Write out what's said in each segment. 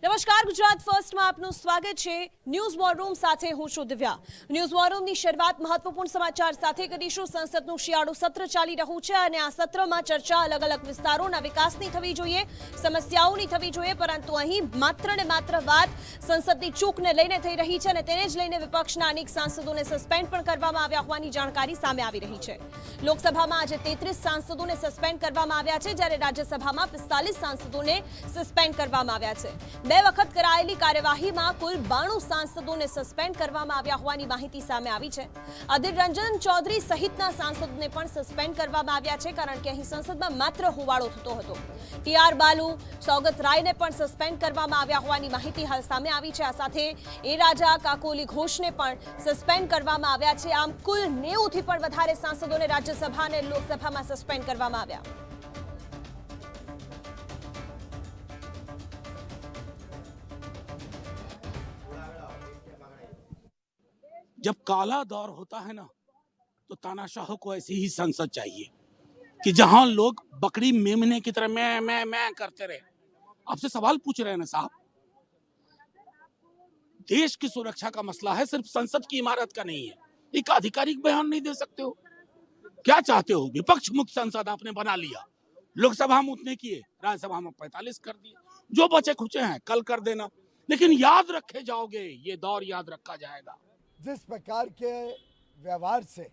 નમસ્કાર, ગુજરાત ફર્સ્ટમાં આપનું સ્વાગત છે। ન્યૂઝ વોર રૂમ સાથે હું છું દિવ્યા। ન્યૂઝ વોર રૂમની શરૂઆત મહત્વપૂર્ણ સમાચાર સાથે કરીશું। સંસદનું શિયાળુ સત્ર ચાલી રહ્યું છે અને આ સત્રમાં ચર્ચા અલગ અલગ વિસ્તારોના વિકાસની થવી જોઈએ, સમસ્યાઓની થવી જોઈએ, પરંતુ અહીં માત્ર ને માત્ર વાત સંસદની ચૂકને લઈને થઈ રહી છે અને તેને જ લઈને વિપક્ષના અનેક સાંસદોને સસ્પેન્ડ પણ કરવામાં આવ્યા હોવાની જાણકારી સામે આવી રહી છે। લોકસભામાં આજે 33 સાંસદોને સસ્પેન્ડ કરવામાં આવ્યા છે, જ્યારે રાજ્યસભામાં 45 સાંસદોને સસ્પેન્ડ કરવામાં આવ્યા છે। બે વખત કરાયેલી કાર્યવાહીમાં કુલ 92 સાંસદોને સસ્પેન્ડ કરવામાં આવ્યા હોવાની માહિતી સામે આવી છે। અધીર રંજન ચૌધરી સહિતના સાંસદોને પણ સસ્પેન્ડ કરવામાં આવ્યા છે, કારણ કે અહીં સંસદમાં માત્ર હોબાળો થતો હતો। ટીઆર બાલુ, સૌગત રાયને પણ સસ્પેન્ડ કરવામાં આવ્યા હોવાની માહિતી હાલ સામે આવી છે। આ સાથે એ રાજા કાકોલી ઘોષને પણ સસ્પેન્ડ કરવામાં આવ્યા છે। આમ કુલ 90 થી પણ વધારે સાંસદોને રાજ્યસભા અને લોકસભામાં સસ્પેન્ડ કરવામાં આવ્યા। जब काला दौर होता है ना, तो तानाशाह को ऐसी ही संसद चाहिए कि जहां लोग बकरी मेमने की तरह मैं करते रहे। आपसे सवाल पूछ रहे हैं ना साहब, देश की सुरक्षा का मसला है, सिर्फ संसद की इमारत का नहीं है। एक आधिकारिक बयान नहीं दे सकते हो? क्या चाहते हो? विपक्ष मुक्त संसद आपने बना लिया, लोकसभा में उतने किए, राज्यसभा में 45 कर दिए, जो बचे खुचे हैं कल कर देना, लेकिन याद रखे जाओगे, ये दौर याद रखा जाएगा। जिस प्रकार के व्यवहार से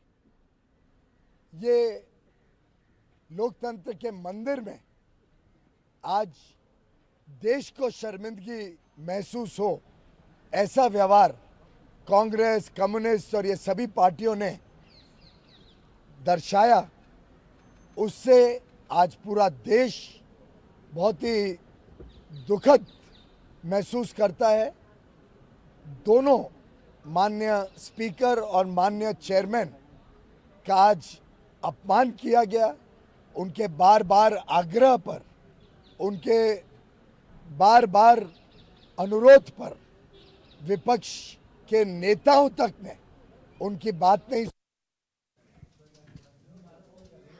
ये लोकतंत्र के मंदिर में आज देश को शर्मिंदगी महसूस हो, ऐसा व्यवहार कांग्रेस, कम्युनिस्ट और ये सभी पार्टियों ने दर्शाया, उससे आज पूरा देश बहुत ही दुखद महसूस करता है। दोनों माननीय स्पीकर और माननीय चेयरमैन का आज अपमान किया गया। उनके बार बार आग्रह पर, उनके बार बार अनुरोध पर विपक्ष के नेताओं तक ने उनकी बात नहीं।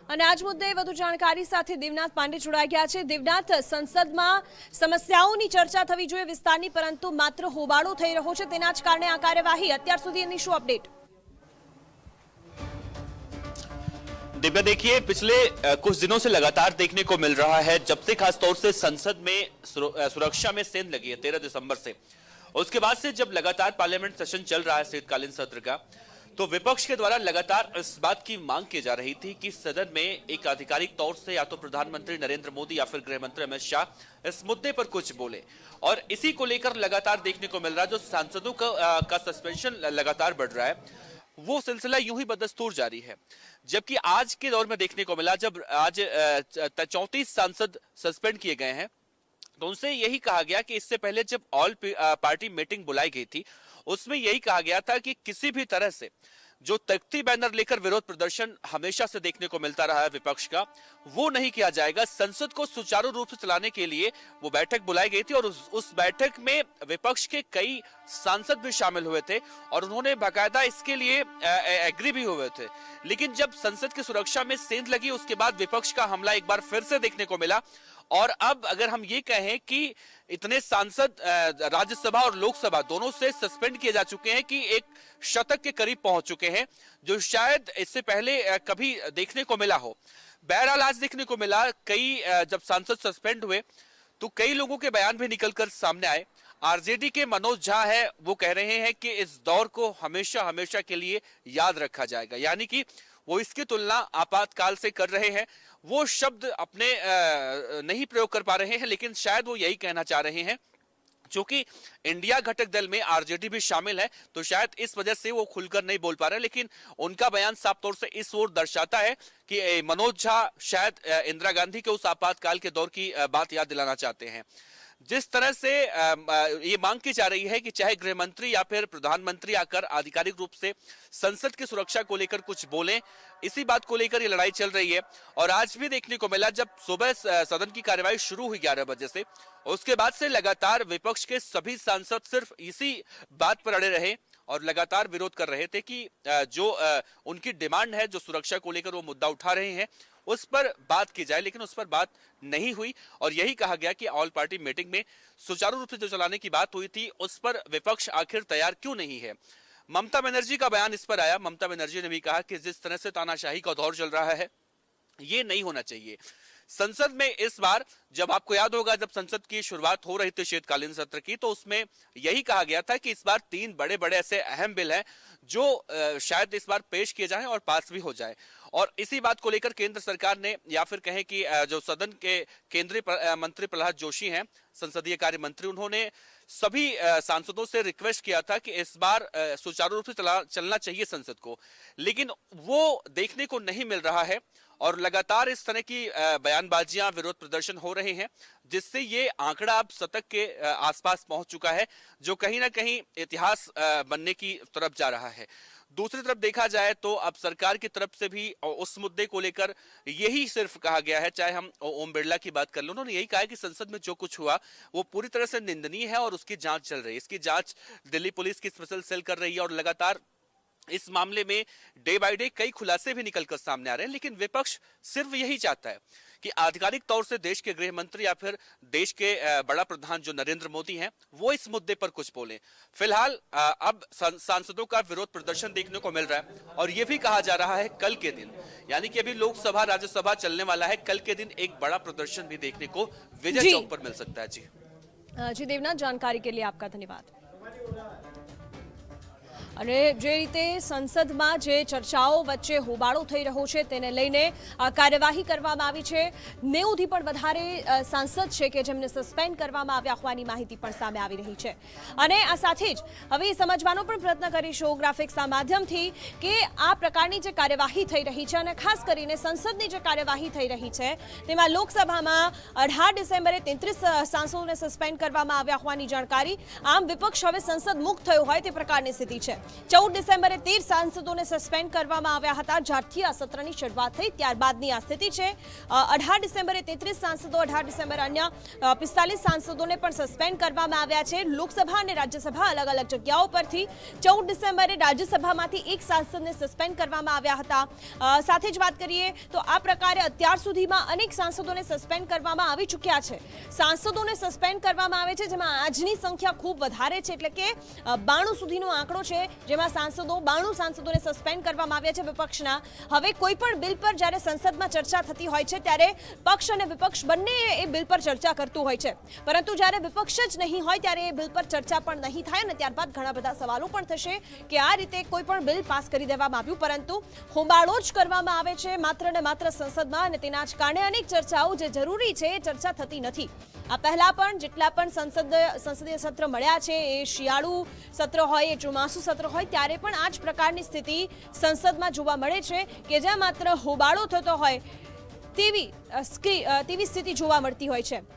અને આજ મુદ્દે વધુ જાણકારી સાથે દેવનાથ પાંડે જોડાઈ ગયા છે। દેવનાથ, સંસદમાં સમસ્યાઓની ચર્ચા થવી જોઈએ વિસ્તારની, પરંતુ માત્ર હોબાળો થઈ રહ્યો છે, તેના જ કારણે આ કાર્યવાહી। અત્યાર સુધી એની શું અપડેટ? दिव्या, देखिए पिछले कुछ दिनों से लगातार देखने को मिल रहा है, जब से खासतौर से संसद में सुरक्षा में सेंध लगी है 13 दिसंबर से, उसके बाद से जब लगातार पार्लियामेंट सेशन चल रहा है शीतकालीन सत्र का, तो विपक्ष के द्वारा लगातार इस बात की मांग की जा रही थी कि सदन में एक आधिकारिक तौर से या तो प्रधानमंत्री नरेंद्र मोदी या फिर गृह मंत्री अमित शाह इस मुद्दे पर कुछ बोले। और इसी को लेकर लगातार देखने को मिल रहा है, जो सांसदों का सस्पेंशन लगातार बढ़ रहा है, वो सिलसिला यूं ही बदस्तूर जारी है। जबकि आज के दौर में देखने को मिला, जब आज 34 सांसद सस्पेंड किए गए हैं, तो उनसे यही कहा गया कि इससे पहले जब ऑल पार्टी मीटिंग बुलाई गई थी, उसमें यही कहा गया था कि किसी भी तरह से जो तख्ती बैनर लेकर विरोध प्रदर्शन हमेशा से देखने को मिलता रहा है विपक्ष का, वो नहीं किया जाएगा। संसद को सुचारू रूप से चलाने के लिए वो बैठक बुलाई गई थी और उस बैठक में विपक्ष के कई सांसद भी शामिल हुए थे और उन्होंने बाकायदा इसके लिए एग्री भी हुए थे। लेकिन जब संसद की सुरक्षा में सेंध लगी, उसके बाद विपक्ष का हमला एक बार फिर से देखने को मिला। और अब अगर हम ये कहें कि इतने सांसद राज्यसभा और लोकसभा दोनों से सस्पेंड किए जा चुके हैं कि एक शतक के करीब पहुंच चुके हैं, जो शायद इससे पहले कभी देखने को मिला हो। बहरहाल आज देखने को मिला, कई जब सांसद सस्पेंड हुए तो कई लोगों के बयान भी निकलकर सामने आए। आरजेडी के मनोज झा है, वो कह रहे हैं कि इस दौर को हमेशा हमेशा के लिए याद रखा जाएगा, यानी कि वो इसकी तुलना आपातकाल से कर रहे हैं। वो शब्द अपने नहीं प्रयोग कर पा रहे हैं, लेकिन शायद वो यही कहना चाह रहे हैं, क्योंकि इंडिया घटक दल में आरजेडी भी शामिल है, तो शायद इस वजह से वो खुलकर नहीं बोल पा रहे। लेकिन उनका बयान साफ तौर से इस ओर दर्शाता है कि मनोज झा शायद इंदिरा गांधी के उस आपातकाल के दौर की बात याद दिलाना चाहते हैं। जिस तरह से ये मांग की जा रही है कि चाहे गृह मंत्री या फिर प्रधानमंत्री आकर आधिकारिक रूप से संसद की सुरक्षा को लेकर कुछ बोलें, इसी बात को लेकर ये लड़ाई चल रही है। और आज भी देखने को मिला, जब सुबह सदन की कार्यवाही शुरू हुई 11 बजे से, उसके बाद से लगातार विपक्ष के सभी सांसद सिर्फ इसी बात पर अड़े रहे और लगातार विरोध कर रहे थे कि जो उनकी डिमांड है, जो सुरक्षा को लेकर वो मुद्दा उठा रहे हैं, उस पर बात की जाए, लेकिन उस पर बात नहीं हुई और यही कहा गया कि ऑल पार्टी मीटिंग में सुचारू रूप से जो चलाने की बात हुई थी उस पर विपक्ष आखिर तैयार क्यों नहीं है। ममता बनर्जी का बयान इस पर आया। ममता बनर्जी ने भी कहा कि जिस तरह से तानाशाही का दौर चल रहा है ये नहीं होना चाहिए। संसद में इस बार, जब आपको याद होगा, जब संसद की शुरुआत हो रही थी शीतकालीन सत्र की, तो उसमें यही कहा गया था कि इस बार 3 बड़े बड़े ऐसे अहम बिल हैं जो शायद इस बार पेश किए जाएं और पास भी हो जाए। और इसी बात को लेकर केंद्र सरकार ने, या फिर कहें कि जो सदन के केंद्रीय मंत्री प्रहलाद जोशी हैं, संसदीय कार्य मंत्री, उन्होंने सभी सांसदों से रिक्वेस्ट किया था कि इस बार सुचारू रूप से चलना चाहिए संसद को, लेकिन वो देखने को नहीं मिल रहा है और लगातार इस तरह की बयानबाजियां, विरोध प्रदर्शन हो रहे हैं, जिससे ये आंकड़ा अब शतक के आसपास पहुंच चुका है, जो कहीं ना कहीं इतिहास बनने की तरफ जा रहा है। दूसरी तरफ देखा जाए तो अब सरकार की तरफ से भी उस मुद्दे को लेकर यही सिर्फ कहा गया है, चाहे हम ओम बिरला की बात कर लें, उन्होंने यही कहा है कि संसद में जो कुछ हुआ वो पूरी तरह से निंदनीय है और उसकी जांच चल रही है। इसकी जांच दिल्ली पुलिस की स्पेशल सेल कर रही है और लगातार इस मामले में डे बाय डे कई खुलासे भी निकलकर सामने आ रहे हैं। लेकिन विपक्ष सिर्फ यही चाहता है कि आधिकारिक तौर से देश के गृह मंत्री या फिर देश के बड़ा प्रधान जो नरेंद्र मोदी हैं वो इस मुद्दे पर कुछ बोलें। फिलहाल अब सांसदों का विरोध प्रदर्शन देखने को मिल रहा है और ये भी कहा जा रहा है कल के दिन, यानी कि अभी लोकसभा राज्यसभा चलने वाला है, कल के दिन एक बड़ा प्रदर्शन भी देखने को विजय चौक पर मिल सकता है। जी देवनाथ, जानकारी के लिए आपका धन्यवाद। અને જે રીતે સંસદમાં જે ચર્ચાઓ વચ્ચે હોબાળો થઈ રહ્યો છે તેને લઈને કાર્યવાહી કરવામાં આવી છે। 90થી પણ વધારે સાંસદ છે કે જેમને સસ્પેન્ડ કરવામાં આવ્યા હોવાની માહિતી પણ સામે આવી રહી છે। અને આ સાથે જ હવે સમજવાનો પણ પ્રયત્ન કરીશું ગ્રાફિક્સના માધ્યમથી કે આ પ્રકારની જે કાર્યવાહી થઈ રહી છે અને ખાસ કરીને સંસદની જે કાર્યવાહી થઈ રહી છે તેમાં લોકસભામાં 18 ડિસેમ્બરે 33 સાંસદોને સસ્પેન્ડ કરવામાં આવ્યા હોવાની જાણકારી। આમ વિપક્ષ હવે સંસદ મુક્ત થયો હોય તે પ્રકારની સ્થિતિ છે। 14 ડિસેમ્બરે 13 સાંસદોને સસ્પેન્ડ કરવામાં આવ્યા હતા જ્યારથી આ સત્રની શરૂઆત થઈ ત્યારબાદની આ સ્થિતિ છે। 18 ડિસેમ્બરે 33 સાંસદો, 18 ડિસેમ્બરે અન્ય 45 સાંસદોને પણ સસ્પેન્ડ કરવામાં આવ્યા છે લોકસભા અને રાજ્યસભા અલગ અલગ જગ્યાઓ પરથી। 14 ડિસેમ્બરે રાજ્યસભામાંથી એક સાંસદને સસ્પેન્ડ કરવામાં આવ્યા હતા। સાથે જ વાત કરીએ તો આ પ્રકારે અત્યાર સુધીમાં અનેક સાંસદોને સસ્પેન્ડ કરવામાં આવી ચૂક્યા છે। સાંસદોને સસ્પેન્ડ કરવામાં આવે છે જેમાં આજની સંખ્યા ખૂબ વધારે છે, એટલે કે 92 સુધીનો આંકડો છે, જેમાં સાંસદો 92 સાંસદોને સસ્પેન્ડ કરવામાં આવ્યા છે વિપક્ષના। હવે કોઈ પણ બિલ પર જ્યારે સંસદમાં ચર્ચા થતી હોય છે ત્યારે પક્ષ અને વિપક્ષ બંને એ બિલ પર ચર્ચા કરતું હોય છે, પરંતુ જ્યારે વિપક્ષ જ નહીં હોય ત્યારે એ બિલ પર ચર્ચા પણ નહીં થાય અને ત્યારબાદ ઘણા બધા સવાલો પણ થશે કે આ રીતે કોઈ પણ બિલ પાસ કરી દેવામાં આવ્યું, પરંતુ હોબાળો જ કરવામાં આવે છે માત્ર ને માત્ર સંસદમાં અને તેના જ કારણે અનેક ચર્ચાઓ જે જરૂરી છે એ ચર્ચા થતી નથી। આ પહેલા પણ જેટલા પણ સંસદીય સત્ર મળ્યા છે, એ શિયાળુ સત્ર હોય, એ ચોમાસુ સત્ર હોય, ત્યારે પણ આ જ પ્રકારની સ્થિતિ સંસદમાં જોવા મળે છે કે જ્યાં માત્ર હોબાળો થતો હોય તેવી સ્થિતિ જોવા મળતી હોય છે।